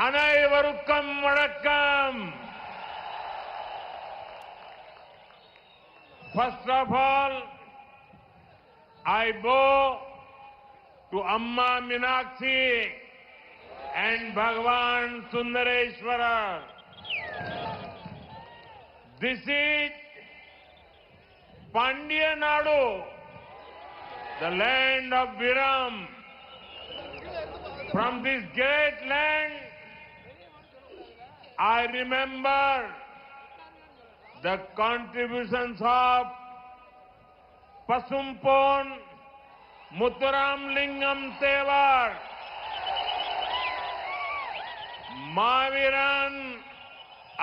அனைவருக்கும் வணக்கம். First of all, I bow to Amma Meenakshi and Bhagwan Sundareshwara. This is Pandya Nadu, the land of Viram. From this great land, I remember the contributions of Pasumpon Muthuram Lingam Tevar, Maviran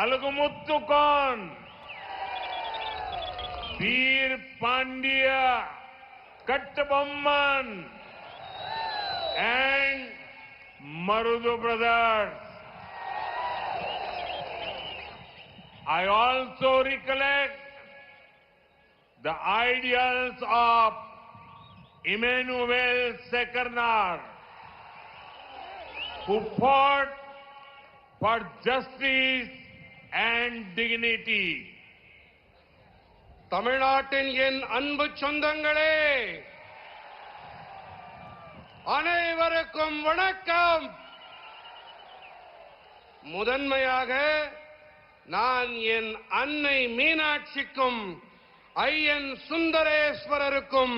Alagumuttukon, Veer Pandya Kattabomman, and Marudu brothers. I also recollect the ideals of Emmanuel Sekernar, who fought for justice and dignity. தமிழ்நாட்டின் என் அன்பு சொந்தங்களே, அனைவருக்கும் வணக்கம். முதன்மையாக நான் என் அன்னை மீனாட்சிக்கும் ஐயன் சுந்தரேஸ்வரருக்கும்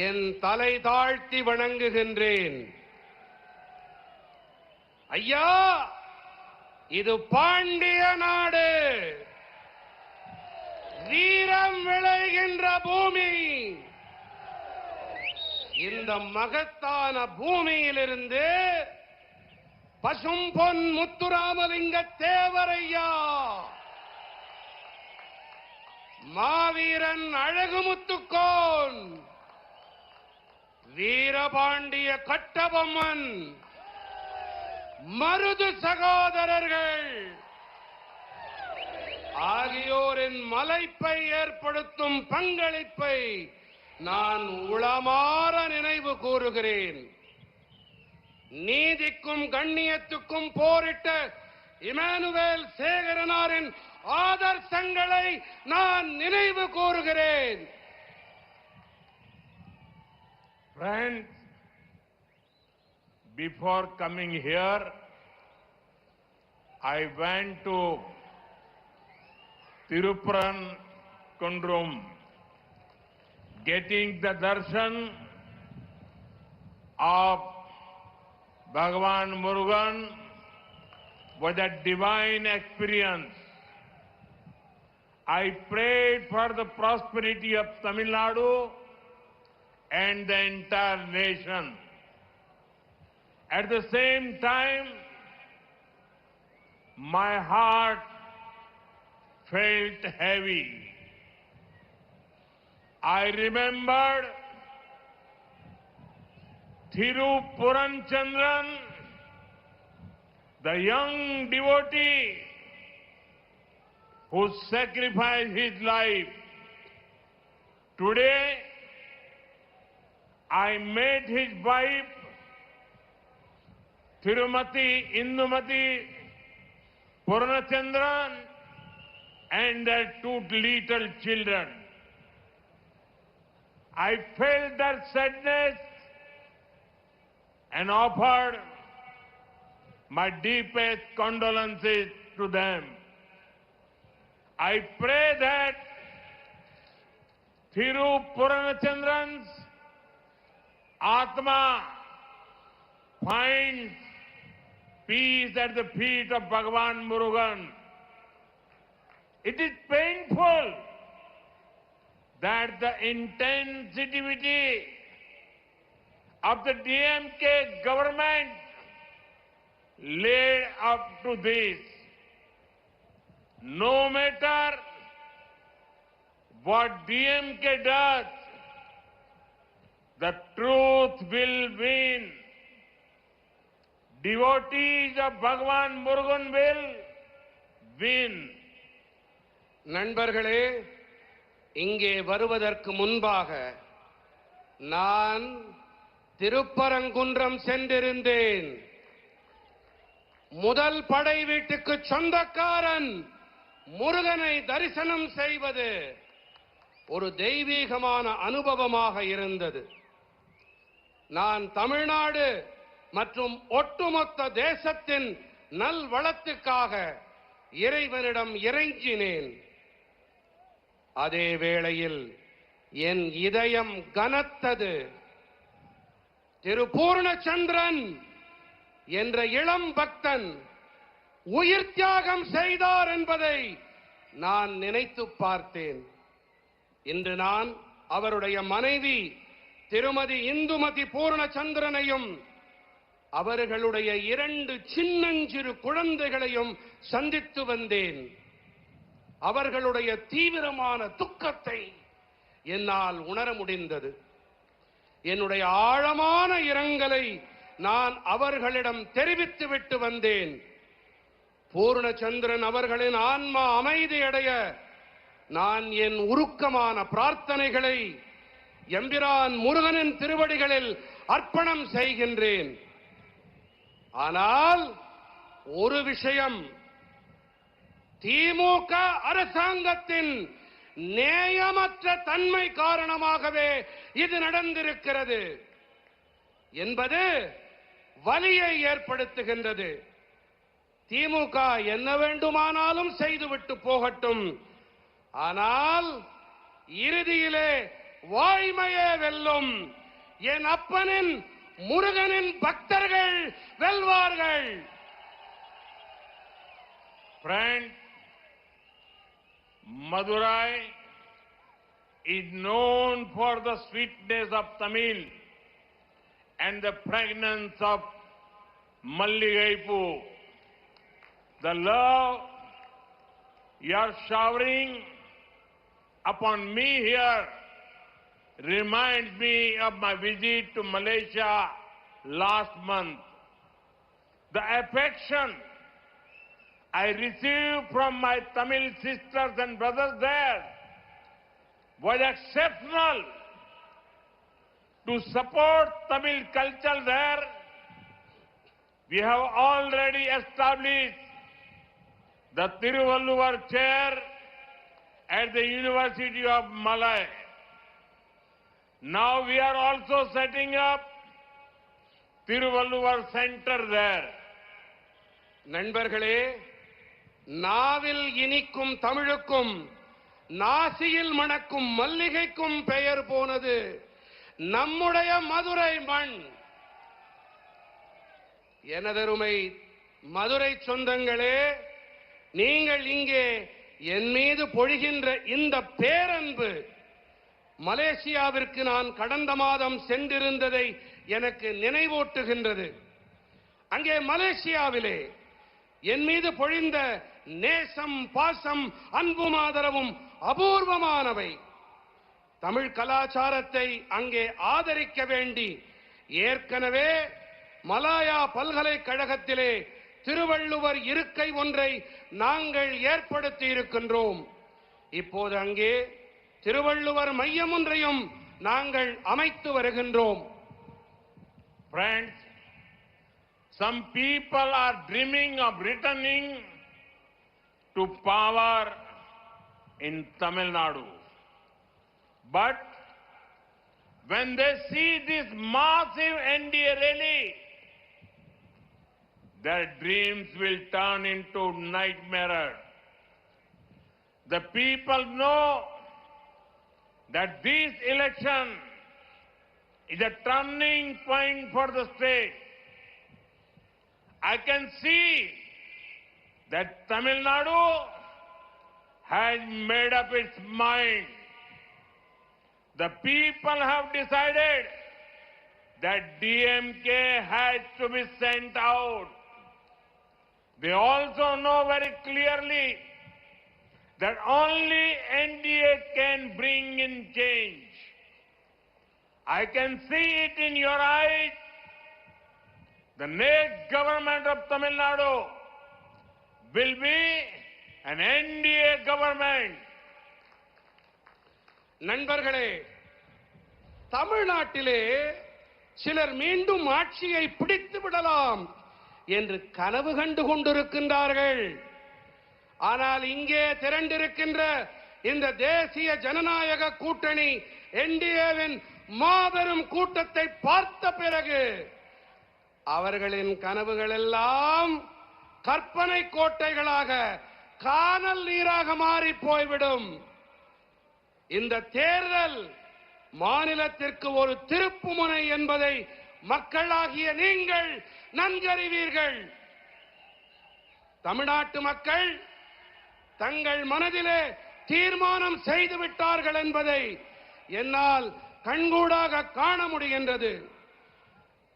என் தலை தாழ்த்தி வணங்குகின்றேன். ஐயா, இது பாண்டிய நாடு, வீரம் விளைகின்ற பூமி. இந்த மகத்தான பூமியிலிருந்து பசும்பொன் முத்துராமலிங்க தேவரையா, மாவீரன் அழகுமுத்துக்கோன், வீரபாண்டிய கட்டபொம்மன், மருது சகோதரர்கள் ஆகியோரின் மலைப்பை ஏற்படுத்தும் பங்களிப்பை நான் உளமாற நினைவு கூறுகிறேன். நீதிக்கும் கண்ணியத்துக்கும் போரிட்ட இமானுவேல் சேகரனாரின் ஆதர்சங்களை நான் நினைவு கூறுகிறேன். Friends, before coming here, I went to Tirupparankunrum. Getting the darshan of Bhagwan Murugan was a divine experience. I prayed for the prosperity of Tamil Nadu and the entire nation. At the same time, my heart felt heavy. I remembered Thirupuranandran, the young devotee who sacrificed his life. Today, I met his wife, Thirumati Indumati Purnachandran, and their two little children. I felt their sadness and offered my deepest condolences to them. I pray that Thirupuranachandran's Atma finds peace at the feet of Bhagwan Murugan. It is painful that the insensitivity of the DMK government led up to this. No matter what DMK does, the truth will win. Devotees of Bhagwan Murugan will win. நண்பர்களே, இங்கே வருவதற்கு முன்பாக நான் திருப்பரங்குன்றம் சென்றிருந்தேன். முதல் படை வீட்டுக்கு சொந்தக்காரன் முருகனை தரிசனம் செய்வது ஒரு தெய்வீகமான அனுபவமாக இருந்தது. நான் தமிழ்நாடு மற்றும் ஒட்டுமொத்த தேசத்தின் நல்வளத்துக்காக இறைவனிடம் இறைஞ்சினேன். அதே வேளையில் என் இதயம் கனத்தது. திரு பூர்ணச்சந்திரன் என்ற இளம் பக்தன் உயிர் தியாகம் செய்தார் என்பதை நான் நினைத்து பார்த்தேன். இன்று நான் அவருடைய மனைவி திருமதி இந்துமதி பூர்ணச்சந்திரனையும் அவர்களுடைய 2 சின்னஞ்சிறு குழந்தைகளையும் சந்தித்து வந்தேன். அவர்களுடைய தீவிரமான துக்கத்தை என்னால் உணர முடிந்தது. என்னுடைய ஆழமான இரங்கலை நான் அவர்களிடம் தெரிவித்துவிட்டு வந்தேன். பூர்ணச்சந்திரன் அவர்களின் ஆன்மா அமைதியடைய நான் என் உருக்கமான பிரார்த்தனைகளை எம்பிரான் முருகனின் திருவடிகளில் அர்ப்பணம் செய்கின்றேன். ஆனால் ஒரு விஷயம், திமுக அரசாங்கத்தின் நேயமற்ற தன்மை காரணமாகவே இது நடந்திருக்கிறது என்பது வலியை ஏற்படுத்துகின்றது. திமுக என்ன வேண்டுமானாலும் செய்துவிட்டு போகட்டும், ஆனால் இறுதியிலே வாய்மையே வெல்லும். என் அப்பனின் முருகனின் பக்தர்கள் வெல்வார்கள். Friends, Madurai is known for the sweetness of Tamil and the fragrance of Malligaipu. The love you are showering upon me here reminds me of my visit to Malaysia last month. The affection I received from my Tamil sisters and brothers there was exceptional. To support Tamil culture there, we have already established the Tiruvalluvar chair at the University of Malay. Now we are also setting up Tiruvalluvar Center there. நண்பர்களே, நாவில் இனிக்கும் தமிழுக்கும் நாசியில் மணக்கும் மல்லிகைக்கும் பெயர் போனது நம்முடைய மதுரை மண். எனதருமை மதுரை சொந்தங்களே, நீங்கள் இங்கே என் மீது பொழிகின்ற இந்த பேரன்பு மலேசியாவிற்கு நான் கடந்த மாதம் சென்றிருந்ததை எனக்கு நினைவூட்டுகின்றது. அங்கே மலேசியாவிலே என் மீது பொழிந்த நேசம், பாசம், அன்பும் ஆதரவும் அபூர்வமானவை. தமிழ் கலாச்சாரத்தை அங்கே ஆதரிக்க வேண்டி ஏற்கனவே மலாயா பல்கலைக்கழகத்திலே திருவள்ளுவர் இருக்கை ஒன்றை நாங்கள் ஏற்படுத்தி இருக்கின்றோம். இப்போது அங்கே திருவள்ளுவர் மையம் ஒன்றையும் நாங்கள் அமைத்து வருகின்றோம். Friends, some people are dreaming of returning to power in Tamil Nadu. But when they see this massive NDA rally, their dreams will turn into nightmare. The people know that this election is a turning point for the state. I can see that Tamil Nadu has made up its mind. The people have decided that DMK has to be sent out. They also know very clearly that only NDA can bring in change. I can see it in your eyes. The next government of Tamil Nadu will be an NDA government. நண்பர்களே, தமிழ்நாட்டிலே சிலர் மீண்டும் ஆட்சியை பிடித்து விடலாம் என்று கனவு கண்டு கொண்டிருக்கின்றார்கள். ஆனால் இங்கே திரண்டிருக்கின்ற இந்த தேசிய ஜனநாயக கூட்டணி என்டிஏவின் மாபெரும் கூட்டத்தை பார்த்த பிறகு அவர்களின் கனவுகள் எல்லாம் கற்பனை கோட்டைகளாக கானல் நீராக மாறி போய்விடும். இந்த தேர்தல் மாநிலத்திற்கு ஒரு திருப்புமுனை என்பதை மக்களாகிய நீங்கள் நன்கறிவீர்கள். தமிழ்நாட்டு மக்கள் தங்கள் மனதிலே தீர்மானம் செய்து விட்டார்கள் என்பதை என்னால் கண்கூடாக காண முடிகின்றது.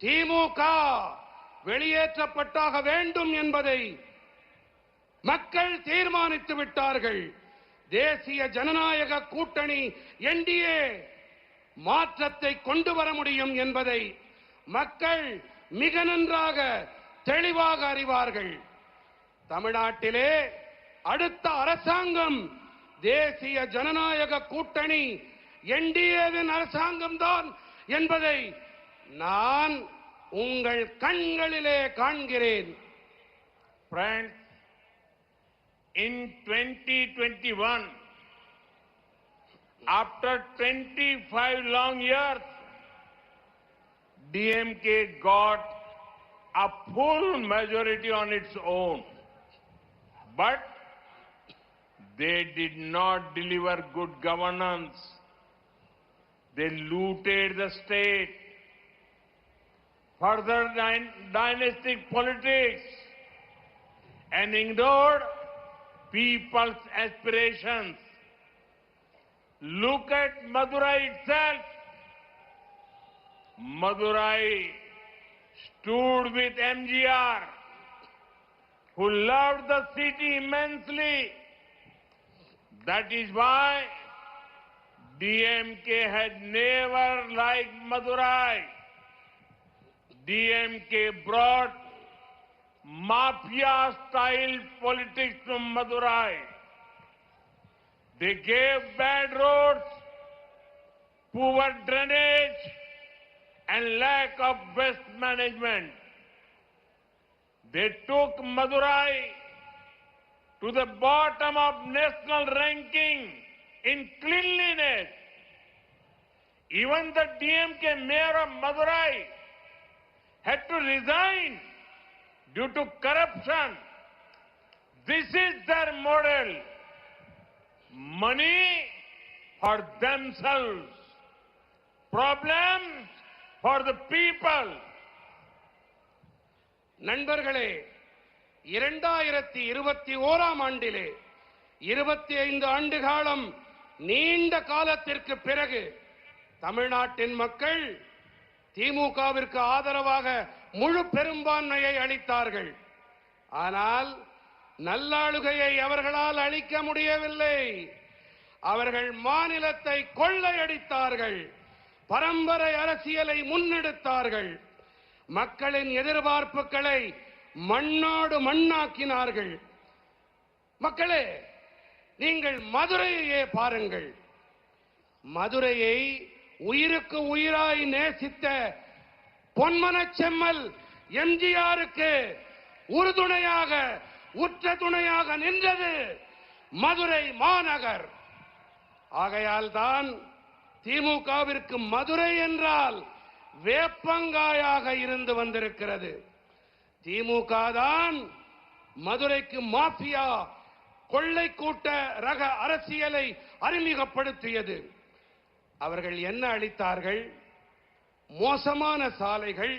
திமுக வெளியேற்றப்பட்டாக வேண்டும் என்பதை மக்கள் தீர்மானித்து விட்டார்கள். தேசிய ஜனநாயக கூட்டணி என்டிஏ மாற்றத்தை கொண்டு வர முடியும் என்பதை மக்கள் மிக நன்றாக தெளிவாக அறிவார்கள். தமிழ்நாட்டிலே அடுத்த அரசாங்கம் தேசிய ஜனநாயக கூட்டணி என்டிஏவின் அரசாங்கம்தான் என்பதை நான் உங்கள் கண்களிலே காண்கிறேன். Friends, in 2021, after 25 long years, DMK got a full majority on its own. But they did not deliver good governance. They looted the state. Further dynastic politics and ignored people's aspirations. Look at Madurai itself. Madurai stood with MGR, who loved the city immensely. That is why DMK had never liked Madurai. DMK brought mafia-style politics to Madurai. They gave bad roads, poor drainage, and lack of waste management. They took Madurai to the bottom of national ranking in cleanliness. Even the DMK mayor of Madurai had to resign due to corruption. This is their model. Money for themselves. Problems for the people. நண்பர்களே, 2021 ஆண்டிலே 25 ஆண்டு காலம் நீண்ட காலத்திற்கு பிறகு தமிழ்நாட்டின் மக்கள் திமுகவிற்கு ஆதரவாக முழு பெரும்பான்மையை அளித்தார்கள். ஆனால் நல்லாளுகையை அவர்களால் அளிக்க முடியவில்லை. அவர்கள் மாநிலத்தை கொள்ளையடித்தார்கள். பரம்பரை அரசியலை முன்னெடுத்தார்கள். மக்களின் எதிர்பார்ப்புகளை மண்ணோடு மண்ணாக்கினார்கள். மக்களே, நீங்கள் மதுரையையே பாருங்கள். மதுரையை உயிருக்கு உயிராய் நேசித்த பொன்மனச் செம்மல் எம்ஜிஆருக்கு உறுதுணையாக உற்ற துணையாக நின்றது மதுரை மாநகர். ஆகையால் தான் திமுகவிற்கு மதுரை என்றால் வேப்பங்காயாக இருந்து வந்திருக்கிறது. திமுக தான் மதுரைக்கு மாஃபியா கொள்ளை கூட்ட ரக அரசியலை அறிமுகப்படுத்தியது. அவர்கள் என்ன அளித்தார்கள்? மோசமான சாலைகள்,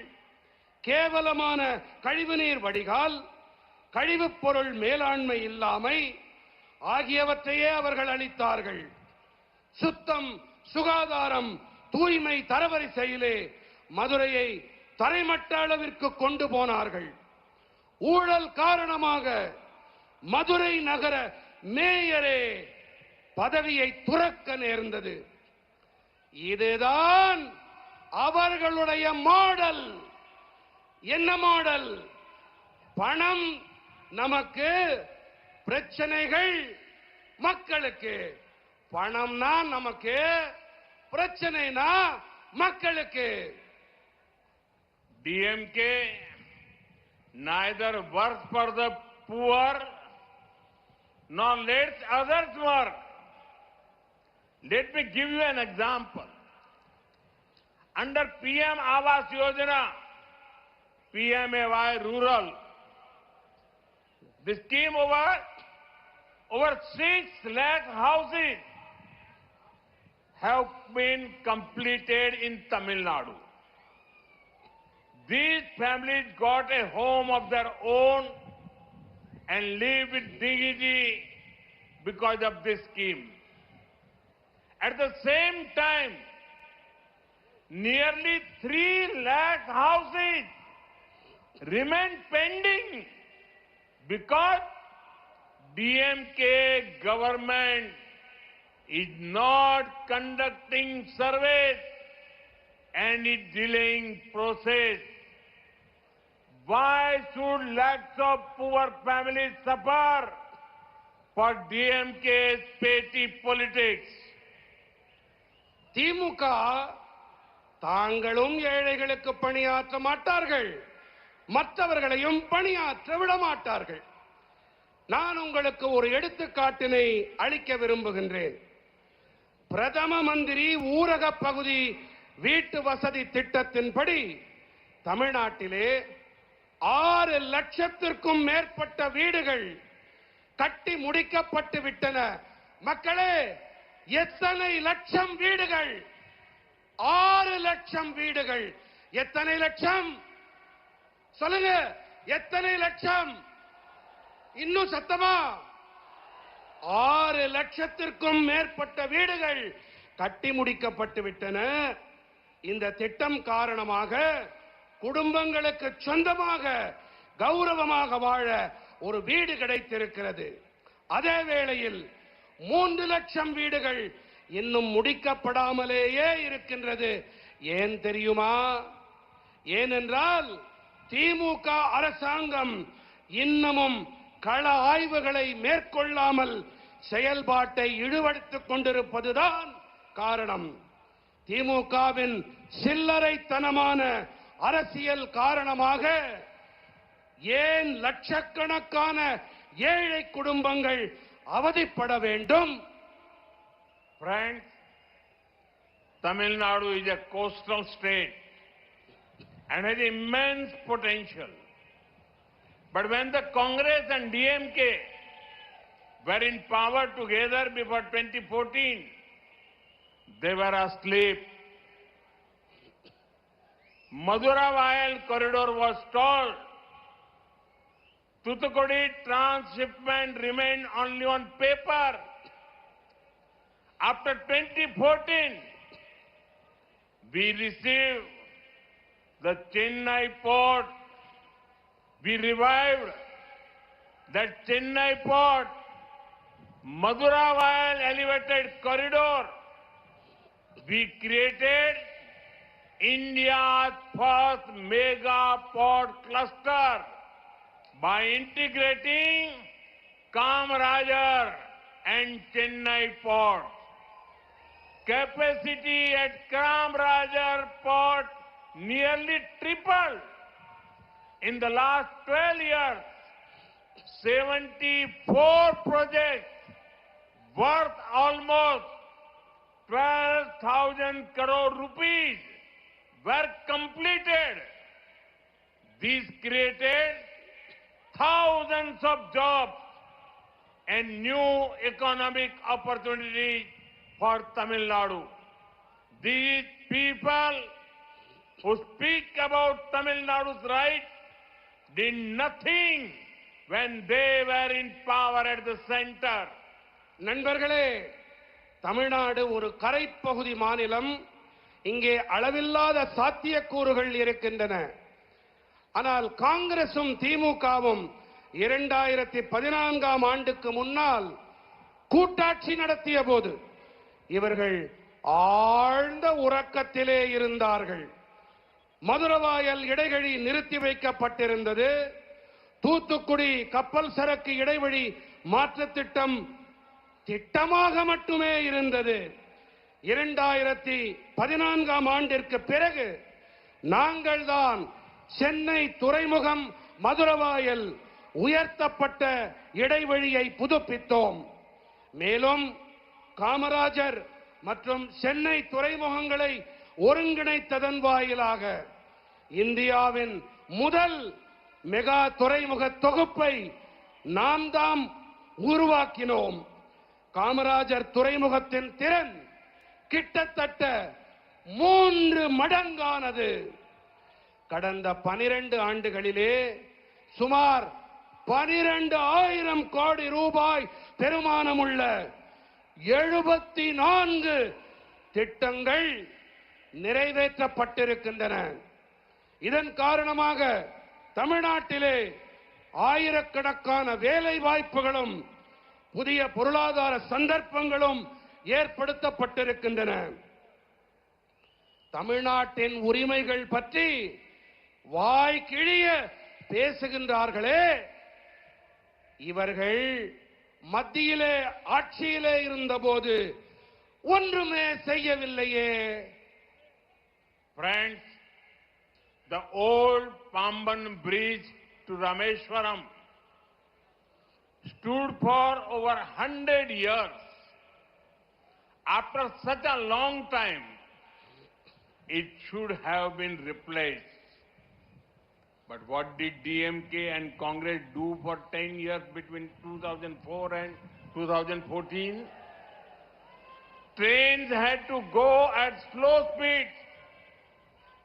கேவலமான கழிவுநீர் வடிகால், கழிவுப் பொருள் மேலாண்மை இல்லாமை ஆகியவற்றையே அவர்கள் அளித்தார்கள். சுத்தம், சுகாதாரம், தூய்மை தரவரிசையிலே மதுரையை தரைமட்ட அளவிற்கு கொண்டு போனார்கள். ஊழல் காரணமாக மதுரை நகர மேயரே பதவியை துறக்க நேர்ந்தது. இதுதான் அவர்களுடைய மாடல். என்ன மாடல்? பணம் நமக்கு, பிரச்சனைகள் மக்களுக்கு. பணம்னா நமக்கு, பிரச்சனைனா மக்களுக்கு. DMK neither work for the poor nor let others work. Let me give you an example. Under PM Awas Yojana, PMAY Rural, the scheme over 6 lakh houses have been completed in Tamil Nadu. These families got a home of their own and live with dignity because of this scheme. At the same time, nearly 3 lakh houses remain pending because DMK government is not conducting surveys and is delaying process. Why should lakhs of poor families suffer for DMK's petty politics? திமுக தாங்களும் ஏழைகளுக்கு பணியாற்ற மாட்டார்கள், மற்றவர்களையும் பணியாற்ற விட மாட்டார்கள். நான் உங்களுக்கு ஒரு எடுத்துக்காட்டினை அளிக்க விரும்புகின்றேன். பிரதம மந்திரி ஊரக பகுதி வீட்டு வசதி திட்டத்தின்படி தமிழ்நாட்டிலே 6 லட்சத்திற்கும் மேற்பட்ட வீடுகள் கட்டி முடிக்கப்பட்டு விட்டன. மக்களே, எத்தனை லட்சம் வீடுகள்? 6 லட்சம் வீடுகள். எத்தனை லட்சம் சொல்லுங்க? எத்தனை லட்சம்? இன்னும் சத்தமா? 6 லட்சத்திற்கும் மேற்பட்ட வீடுகள் கட்டி முடிக்கப்பட்டு விட்டன. இந்த திட்டம் காரணமாக குடும்பங்களுக்கு சொந்தமாக கௌரவமாக வாழ ஒரு வீடு கிடைத்திருக்கிறது. அதே வேளையில் 3 லட்சம் வீடுகள் இன்னும் முடிக்கப்படாமலேயே இருக்கின்றது. ஏன் தெரியுமா? ஏனென்றால் திமுக அரசாங்கம் இன்னமும் கள ஆய்வுகளை மேற்கொள்ளாமல் செயல்பாட்டை இழுவடித்துக் கொண்டிருப்பதுதான் காரணம். திமுகவின் சில்லறைத்தனமான அரசியல் காரணமாக ஏன் லட்சக்கணக்கான ஏழை குடும்பங்கள் அவதிப்பட வேண்டும்? Friends, Tamil Nadu is a coastal state and has immense potential. But when the Congress and DMK were in power together before 2014, they were asleep. Madura-Vayal corridor was stalled. Thoothukudi transshipment remained only on paper. After 2014, we received the Chennai port. We revived that Chennai port, Madura-Vayal elevated corridor. We created India's first mega port cluster by integrating Kamarajar and Chennai port. Capacity at Kamarajar port nearly tripled. In the last 12 years, 74 projects worth almost 12,000 crore rupees were completed. These created thousands of jobs and new economic opportunities for Tamil Nadu. These people who speak about Tamil Nadu's rights did nothing when they were in power at the center. நண்பர்களே, தமிழ்நாடு ஒரு கரைப்பகுதி மாநிலம். இங்கே அளவில்லாத சாத்தியக்கூறுகள் இருக்கின்றன. ஆனால் காங்கிரசும் திமுகவும் 2014ஆம் ஆண்டுக்கு முன்னால் கூட்டாட்சி நடத்திய போது இவர்கள் ஆழ்ந்த உறக்கத்திலே இருந்தார்கள். மதுரவாயல் இடைவழி நிறுத்தி வைக்கப்பட்டிருந்தது. தூத்துக்குடி கப்பல் சரக்கு இடைவழி மாற்று திட்டம் திட்டமாக மட்டுமே இருந்தது. 2014ஆம் ஆண்டிற்கு பிறகு நாங்கள் தான் சென்னை துறைமுகம் மதுரவாயல் உயர்த்தப்பட்ட இடைவழியை புதுப்பித்தோம். மேலும் காமராஜர் மற்றும் சென்னை துறைமுகங்களை ஒருங்கிணைத்ததன் வாயிலாக இந்தியாவின் முதல் மெகா துறைமுக தொகுப்பை நாம் தாம் உருவாக்கினோம். காமராஜர் துறைமுகத்தின் திறன் கிட்டத்தட்ட 3 மடங்கானது. கடந்த 12 ஆண்டுகளிலே சுமார் 12,000 கோடி ரூபாய் பெறுமானமுள்ள 74 திட்டங்கள் நிறைவேற்றப்பட்டிருக்கின்றன. இதன் காரணமாக தமிழ்நாட்டிலே ஆயிரக்கணக்கான வேலை வாய்ப்புகளும் புதிய பொருளாதார சந்தர்ப்பங்களும் ஏற்படுத்தப்பட்டிருக்கின்றன. தமிழ்நாட்டின் உரிமைகள் பற்றி வாய் கிழிய பேசுகின்றார்களே, இவர்கள் மத்தியிலே ஆட்சியிலே இருந்தபோது ஒன்றுமே செய்யவில்லையே. Friends, the old Pamban bridge to Rameswaram stood for over 100 years. After such a long time, it should have been replaced. But what did DMK and Congress do for 10 years between 2004 and 2014? Trains had to go at slow speed,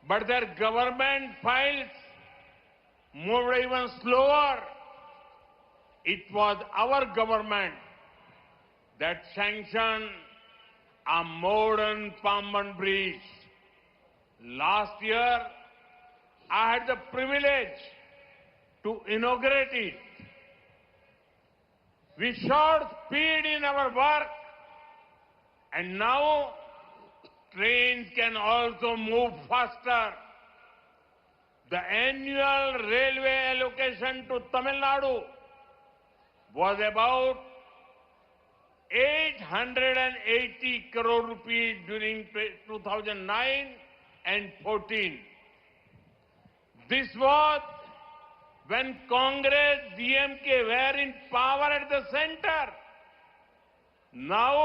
but their government files moved even slower. It was our government that sanctioned a modern Pamban bridge. Last year, I had the privilege to inaugurate it. We showed speed in our work, and now trains can also move faster. The annual railway allocation to Tamil Nadu was about 880 crore rupees during 2009 and 14. This was when Congress, DMK were in power at the center. Now,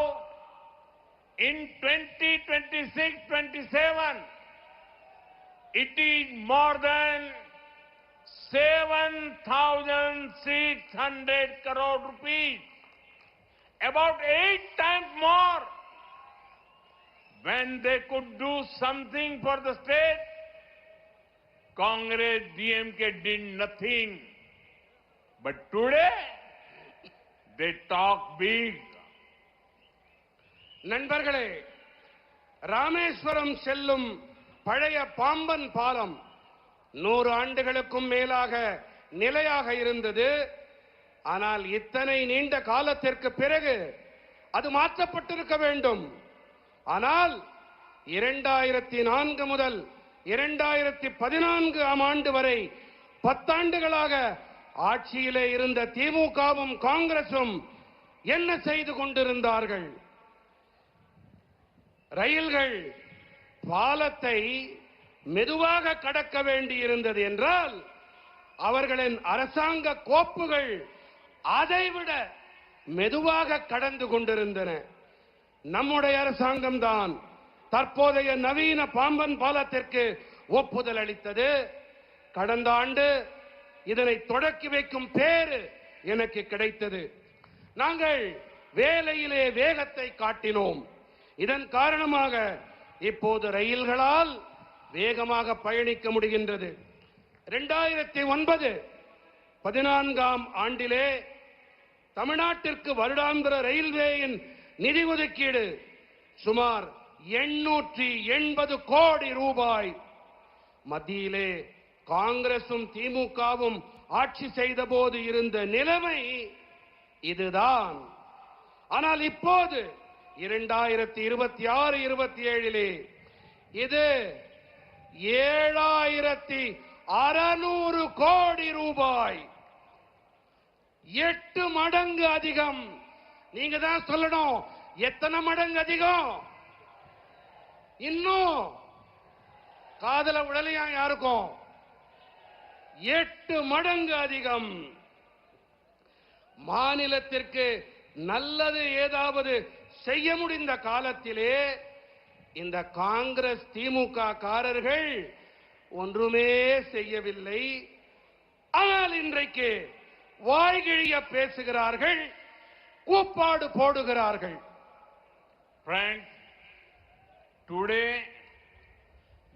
in 2026-27, it is more than 7,600 crore rupees, about 8 times more. When they could do something for the state, Congress, DMK did nothing. But today, they talk big. நண்பர்களே, ராமேஸ்வரம் செல்லும் பழைய பாம்பன் பாலம் 100 ஆண்டுகளுக்கும் மேலாக நிலையாக இருந்தது. ஆனால் இத்தனை நீண்ட காலத்திற்கு பிறகு அது மாற்றப்பட்டிருக்க வேண்டும். ஆனால் 2004 முதல் 2014 ஆண்டு வரை 10 ஆண்டுகளாக ஆட்சியிலே இருந்த திமுகவும் காங்கிரசும் என்ன செய்து கொண்டிருந்தார்கள்? ரயில்கள் பாலத்தை மெதுவாக கடக்க வேண்டியிருந்தது என்றால் அவர்களின் அரசாங்க கோப்புகள் அதைவிட மெதுவாக கடந்து கொண்டிருந்தன. நம்முடைய அரசாங்கம் தான் தற்போதைய நவீன பாம்பன் பாலத்திற்கு ஒப்புதல் அளித்தது. கடந்த ஆண்டு இதனை தொடக்கி வைக்கும் பேறு எனக்கு கிடைத்தது. நாங்கள் வேலையிலே வேகத்தை காட்டினோம். இதன் காரணமாக இப்போது ரயில்களால் வேகமாக பயணிக்க முடிகின்றது. 2009-14 ஆண்டிலே தமிழ்நாட்டிற்கு வருடாந்திர ரயில்வேயின் நிதி ஒதுக்கீடு சுமார் 880 கோடி ரூபாய். மத்தியிலே காங்கிரசும் திமுகவும் ஆட்சி செய்த போது இருந்த நிலைமை இதுதான். ஆனால் இப்போது 2026-27 இது 7,600 கோடி ரூபாய், 8 மடங்கு அதிகம். நீங்க தான் சொல்லணும், எத்தனை மடங்கு அதிகம்? இன்னும் காதல உடலையா யாருக்கும்? 8 மடங்கு அதிகம். மாநிலத்திற்கு நல்லது ஏதாவது செய்ய முடிந்த காலத்திலே இந்த காங்கிரஸ் திமுக காரர்கள் ஒன்றுமே செய்யவில்லை. ஆனால் இன்றைக்கு வாய்கிழிய பேசுகிறார்கள், கூப்பாடு போடுகிறார்கள். Friends, today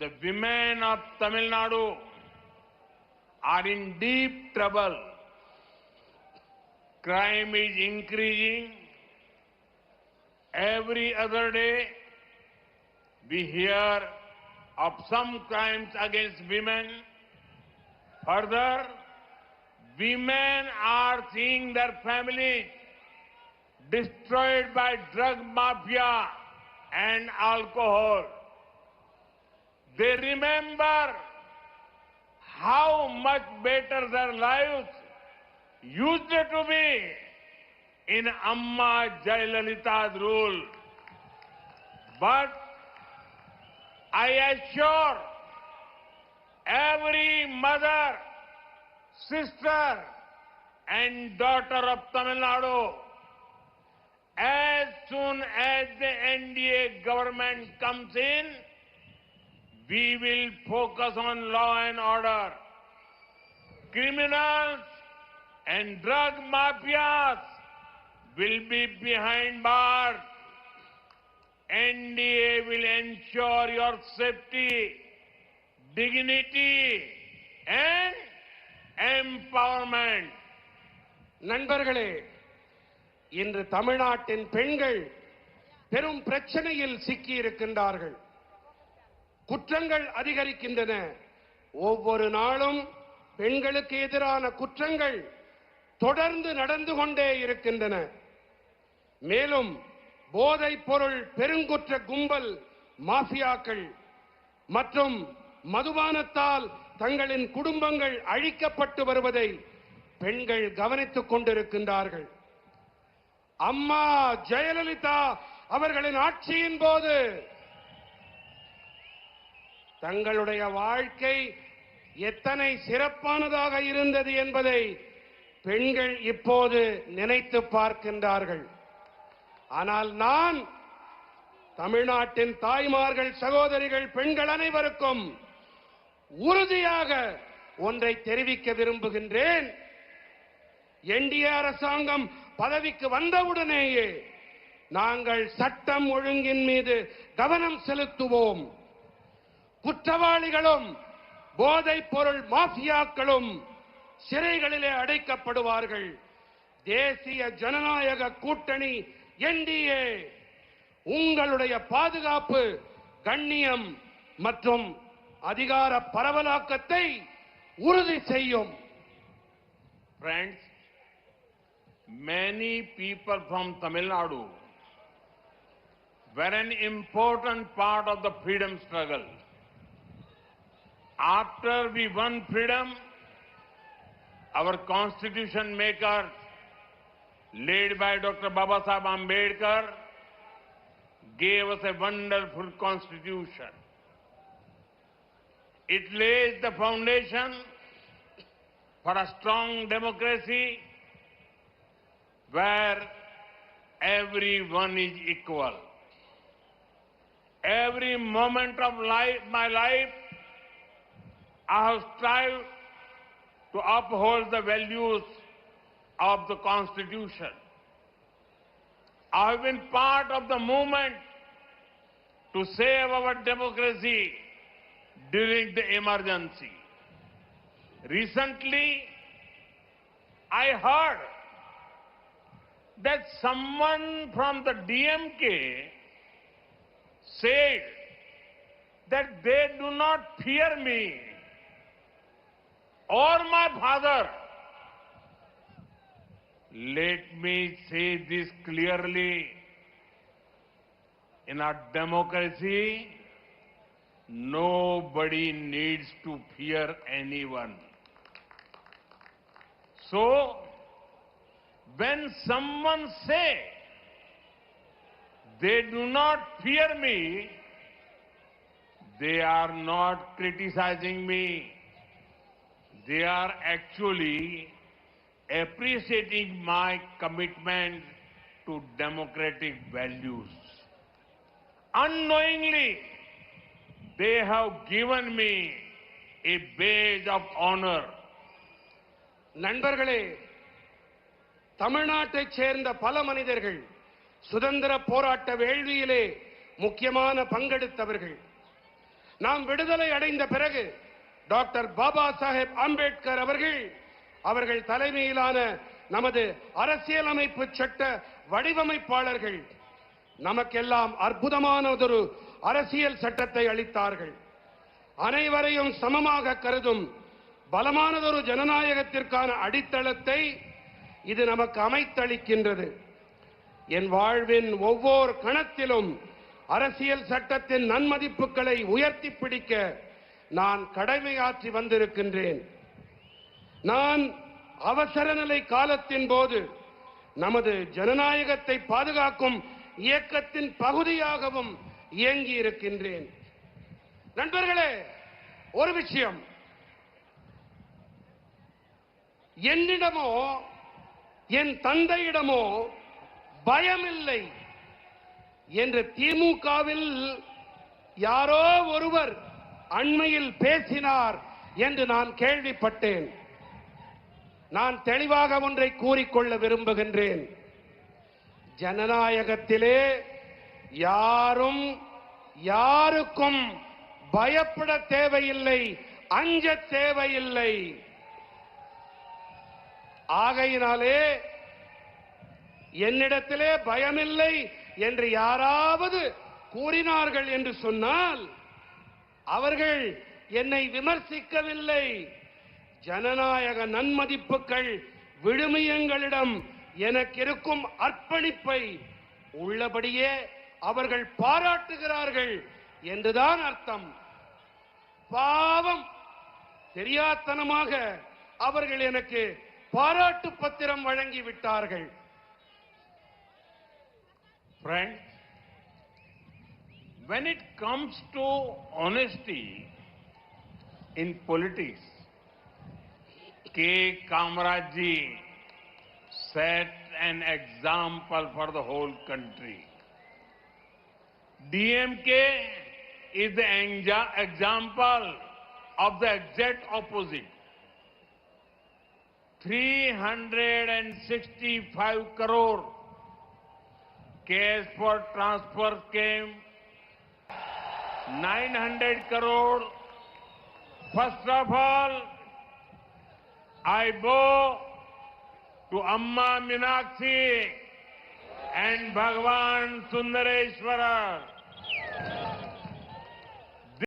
the women of Tamil Nadu are in deep trouble. Crime is increasing. Every other day we hear of some crimes against women. Further, women are seeing their families destroyed by drug mafia and alcohol. They remember how much better their lives used to be in Amma Jayalalitha's rule. But I assure every mother, sister and daughter of Tamil Nadu, as soon as the NDA government comes in, we will focus on law and order. Criminals and drug mafias will be behind bars. NDA will ensure your safety, dignity and empowerment. நண்பர்களே, இன்று தமிழ்நாட்டின் பெண்கள் பெரும் பிரச்சனையில் சிக்கி இருக்கின்றார்கள். குற்றங்கள் அதிகரிக்கின்றன. ஒவ்வொரு நாளும் பெண்களுக்கு எதிரான குற்றங்கள் தொடர்ந்து நடந்து கொண்டே இருக்கின்றன. மேலும் போதைப் பொருள் பெருங்குற்ற கும்பல், மாஃபியாக்கள் மற்றும் மதுபானத்தால் தங்களின் குடும்பங்கள் அழிக்கப்பட்டு வருவதை பெண்கள் கவனித்துக் கொண்டிருக்கின்றார்கள். அம்மா ஜெயலலிதா அவர்களின் ஆட்சியின் போது தங்களுடைய வாழ்க்கை எத்தனை சிறப்பானதாக இருந்தது என்பதை பெண்கள் இப்போது நினைத்து பார்க்கின்றார்கள். ஆனால் நான் தமிழ்நாட்டின் தாய்மார்கள், சகோதரிகள், பெண்கள் அனைவருக்கும் உறுதியாக ஒன்றை தெரிவிக்க விரும்புகின்றேன். என்டிஏ அரசாங்கம் பதவிக்கு வந்தவுடனேயே நாங்கள் சட்டம் ஒழுங்கின் மீது கவனம் செலுத்துவோம். குற்றவாளிகளும் போதைப் பொருள் மாஃபியாக்களும் சிறைகளிலே அடைக்கப்படுவார்கள். தேசிய ஜனநாயக கூட்டணி என்டிஏ உங்களுடைய பாதுகாப்பு, கண்ணியம் மற்றும் அதிகார பரவலாக்கத்தை உறுதி செய்யும். Friends, many people from Tamil Nadu were an important part of the freedom struggle. After we won freedom, our constitution makers, led by Dr. Babasaheb Ambedkar, gave us a wonderful constitution. It lays the foundation for a strong democracy where everyone is equal. Every moment of my life, I have strived to uphold the values of the Constitution. I have been part of the movement to save our democracy during the emergency. Recently, I heard that someone from the DMK said that they do not fear me or my father. Let me say this clearly. In our democracy, nobody needs to fear anyone. So, when someone say they do not fear me, they are not criticizing me. they are actually appreciating my commitment to democratic values. Unknowingly, they have given me a badge of honor. நண்பர்களே, தமிழ்நாட்டைச் சேர்ந்த பல மனிதர்கள் சுதந்திர போராட்ட வேள்வியிலே முக்கியமான பங்கெடுத்தவர்கள். நாம் விடுதலை அடைந்த பிறகு டாக்டர் பாபா சாஹேப் அம்பேத்கர் அவர்கள் தலைமையிலான நமது அரசியலமைப்பு சட்ட வடிவமைப்பாளர்கள் நமக்கெல்லாம் அற்புதமானதொரு அரசியல் சட்டத்தை அளித்தார்கள். அனைவரையும் சமமாக கருதும் பலமானதொரு ஜனநாயகத்திற்கான அடித்தளத்தை இது நமக்கு அமைத்தளிக்கின்றது. என் வாழ்வின் ஒவ்வொரு கணத்திலும் அரசியல் சட்டத்தின் நன்மதிப்புகளை உயர்த்தி பிடிக்க நான் கடமையாற்றி வந்திருக்கின்றேன். நான் அவசர நிலை காலத்தின் போது நமது ஜனநாயகத்தை பாதுகாக்கும் இயக்கத்தின் பகுதியாகவும் இயங்கி இருக்கின்றேன். நண்பர்களே, ஒரு விஷயம், என்னிடமோ என் தந்தையிடமோ பயமில்லை என்று திமுகவில் யாரோ ஒருவர் அண்மையில் பேசினார் என்று நான் கேள்விப்பட்டேன். நான் தெளிவாக ஒன்றை கூறிக்கொள்ள விரும்புகின்றேன். ஜனநாயகத்திலே யாரும் யாருக்கும் பயப்பட தேவையில்லை, அஞ்ச தேவையில்லை. ஆகையினாலே என்னிடத்திலே பயமில்லை என்று யாராவது கூறினார்கள் என்று சொன்னால் அவர்கள் என்னை விமர்சிக்கவில்லை. ஜனநாயக நன்மதிப்புகள் விழுமியங்களிடம் எனக்கு இருக்கும் அர்ப்பணிப்பை உள்ளபடியே அவர்கள் பாராட்டுகிறார்கள் என்றுதான் அர்த்தம். பாவம், தெரியாத்தனமாக அவர்கள் எனக்கு பாராட்டு பத்திரம் வழங்கிவிட்டார்கள். Friends, when it comes to honesty in politics, K. Kamaraj ji set an example for the whole country. DMK is the example of the exact opposite. 365 crore cash for transfer came, 900 crore. First of all, I bow to Amma Meenakshi and Bhagwan Sundareshwara.